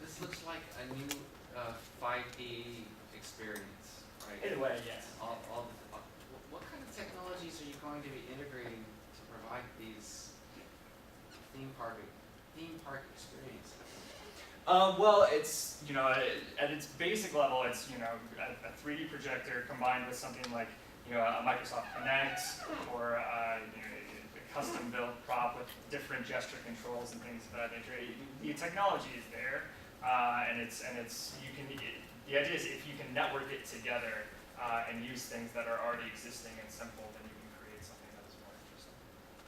this looks like a new 5D experience, right? In a way, yes. What kind of technologies are you going to be integrating to provide these theme park experiences? Well, it's, at its basic level, it's, a 3D projector combined with something like, a Microsoft Kinect or, a custom-built prop with different gesture controls and things of that nature. The technology is there, and the idea is if you can network it together and use things that are already existing and simple, then you can create something that is more interesting.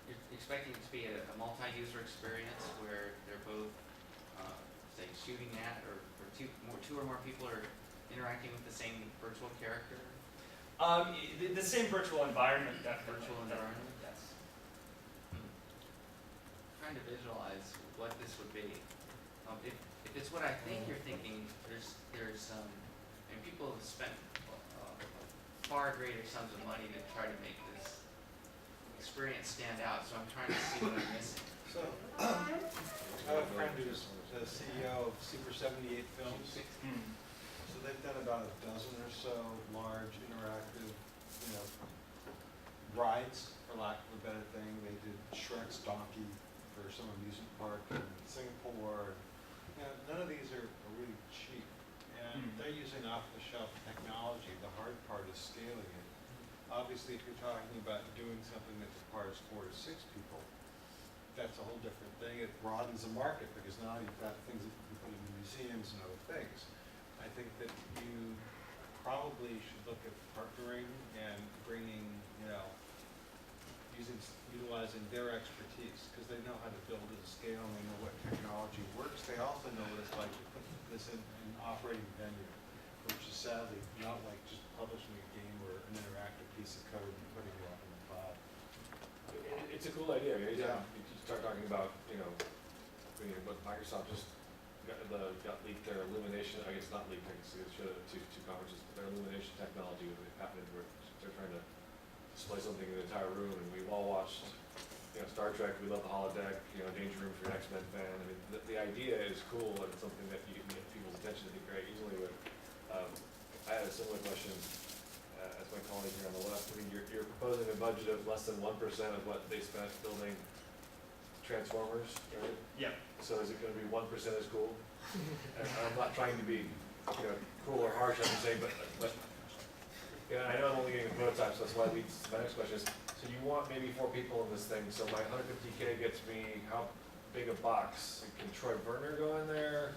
You're expecting it to be a multi-user experience where they're both, say, shooting at, or two or more people are interacting with the same virtual character? The same virtual environment, definitely. Virtual environment? Yes. Trying to visualize what this would be. If it's what I think you're thinking, and people have spent far greater sums of money to try to make this experience stand out. So I'm trying to see what I'm missing. So, I have a friend who's the CEO of Super 78 Films. So they've done about a dozen or so large interactive, rides, for lack of a better thing. They did Shrek's Donkey for some amusement park in Singapore. None of these are really cheap. And they're using off-the-shelf technology. The hard part is scaling it. Obviously, if you're talking about doing something that requires 4 to 6 people, that's a whole different thing. It broadens the market because now you've got things that you can put in museums and other things. I think that you probably should look at partnering and bringing, utilizing their expertise, because they know how to build at scale and they know what technology works. They also know what it's like to put this in an operating venue, which is sadly not like just publishing a game or an interactive piece of code and putting it up in the cloud. It's a cool idea. You start talking about, what Microsoft just got leaked their Illumination. I guess not leaked. I guess it showed at two conferences. But their Illumination technology happened where they're trying to display something in the entire room, and we've all watched, Star Trek. We love the holodeck. Danger Room for an X-Men fan. I mean, the idea is cool, and it's something that you can get people's attention, I think, very easily with. I had a similar question as my colleague here on the left. I mean, you're proposing a budget of less than 1% of what they spent building Transformers, right? Yeah. So is it going to be 1% as cool? And I'm not trying to be, cruel or harsh. I'm just saying, but I know I'm only getting a prototype, so that's why leads to my next question is, so you want maybe 4 people in this thing, so my 150K gets me how big a box? Can Troy Werner go in there?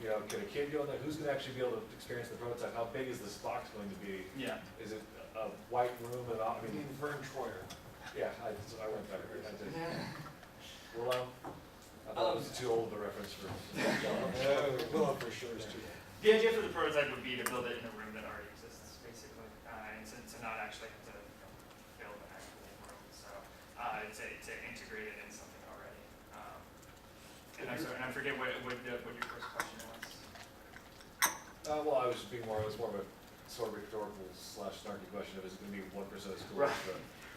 Can a kid go in there? Who's going to actually be able to experience the prototype? How big is this box going to be? Yeah. Is it a white room? I mean, Vern Troyer. Yeah, I went there. I did. Willow? I thought it was too old of a reference for. Willow for sure is too. The idea for the prototype would be to build it in a room that already exists, basically, and to not actually have to build an actual room. So to integrate it in something already. And I'm sorry, and I forget what your first question was. Well, I was just being more. It was more of a sort of rhetorical / snarky question of is it going to be 1% of school?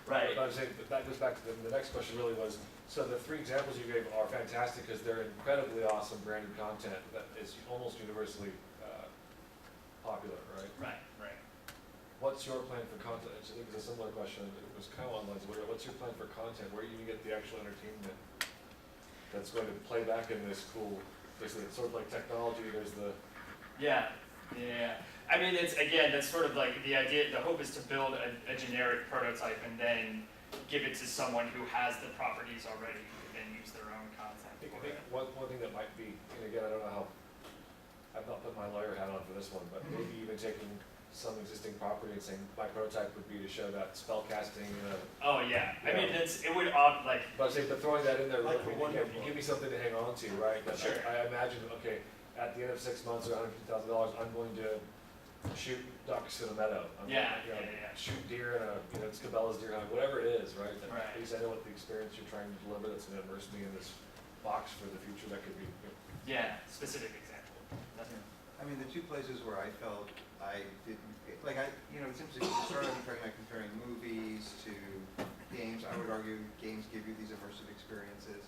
Right. But I'm saying that goes back to the next question. Really was so the 3 examples you gave are fantastic because they're incredibly awesome branded content that is almost universally popular, right? Right. What's your plan for content? I think it's a similar question. It was kind of online. What's your plan for content? Where are you going to get the actual entertainment that's going to play back in this cool? Basically, it's sort of like technology. There's the Yeah. I mean, that's sort of like the idea. The hope is to build a generic prototype and then give it to someone who has the properties already, who can then use their own content. I think one thing that might be, and again, I don't know how. I've not put my lawyer hat on for this one, but maybe even taking some existing property and saying my prototype would be to show that spell casting. Oh yeah. I mean, it would like. But throwing that in there, Like you give me something to hang on to, right? That Sure. I imagine, okay, at the end of 6 months or $150,000, I'm going to shoot ducks in a meadow. I'm Yeah. Shoot deer in it's Cabela's deer hunt, whatever it is, right? Right. At least I know what the experience you're trying to deliver that's going to immerse me in this box for the future that could be. Yeah, specific example. Definitely. I mean, the 2 places where I felt I didn't, it's interesting, you start off talking about comparing movies to games. I would argue games give you these immersive experiences.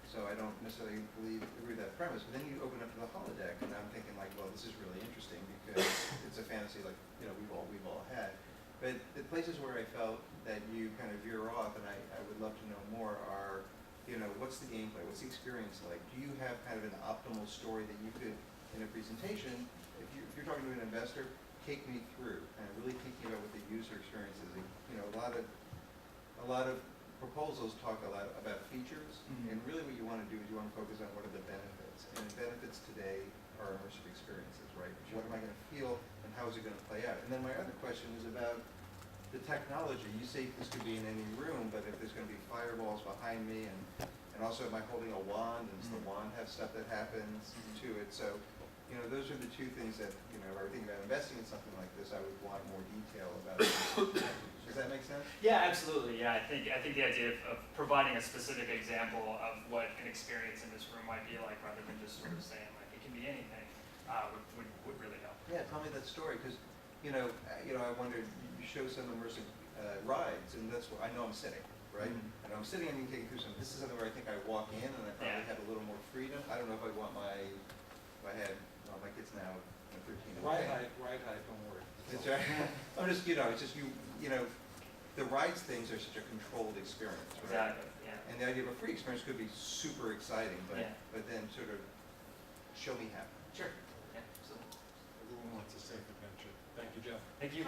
so I don't necessarily agree with that premise. But then you open up to the holodeck, and I'm thinking like, well, this is really interesting because it's a fantasy like, you know, we've all had. But the places where I felt that you kind of veer off, and I would love to know more, are, you know, what's the gameplay? What's the experience like? Do you have kind of an optimal story that you could, in a presentation, if you're talking to an investor, take me through, and really thinking about what the user experience is. You know, a lot of proposals talk a lot about features, and really what you want to do is you want to focus on what are the benefits. And the benefits today are immersive experiences, right? What am I going to feel, and how is it going to play out? And then my other question is about the technology. You say this could be in any room, but if there's going to be fireballs behind me, and also am I holding a wand, and does the wand have stuff that happens to it? So, you know, those are the two things that, you know, if I were thinking about investing in something like this, I would want more detail about it. Does that make sense? Yeah, absolutely. Yeah, I think the idea of providing a specific example of what an experience in this room might be like, rather than just sort of saying like it can be anything, would really help. Yeah, tell me that story, because, you know, I wondered, you show some immersive rides, and that's where I know I'm sitting, right? And I'm sitting and you can take you through some. This is something where I think I walk in and I probably have a little more freedom. I don't know if I want my kids now, 13 and 10. Ride height, don't worry. It's right. I'm just, it's just you know, the rides things are such a controlled experience, right? Exactly. Yeah. And the idea of a free experience could be super exciting, but then sort of show me how. Sure. Yeah. So, Everyone wants a safe adventure. Thank you, Jeff. thank you.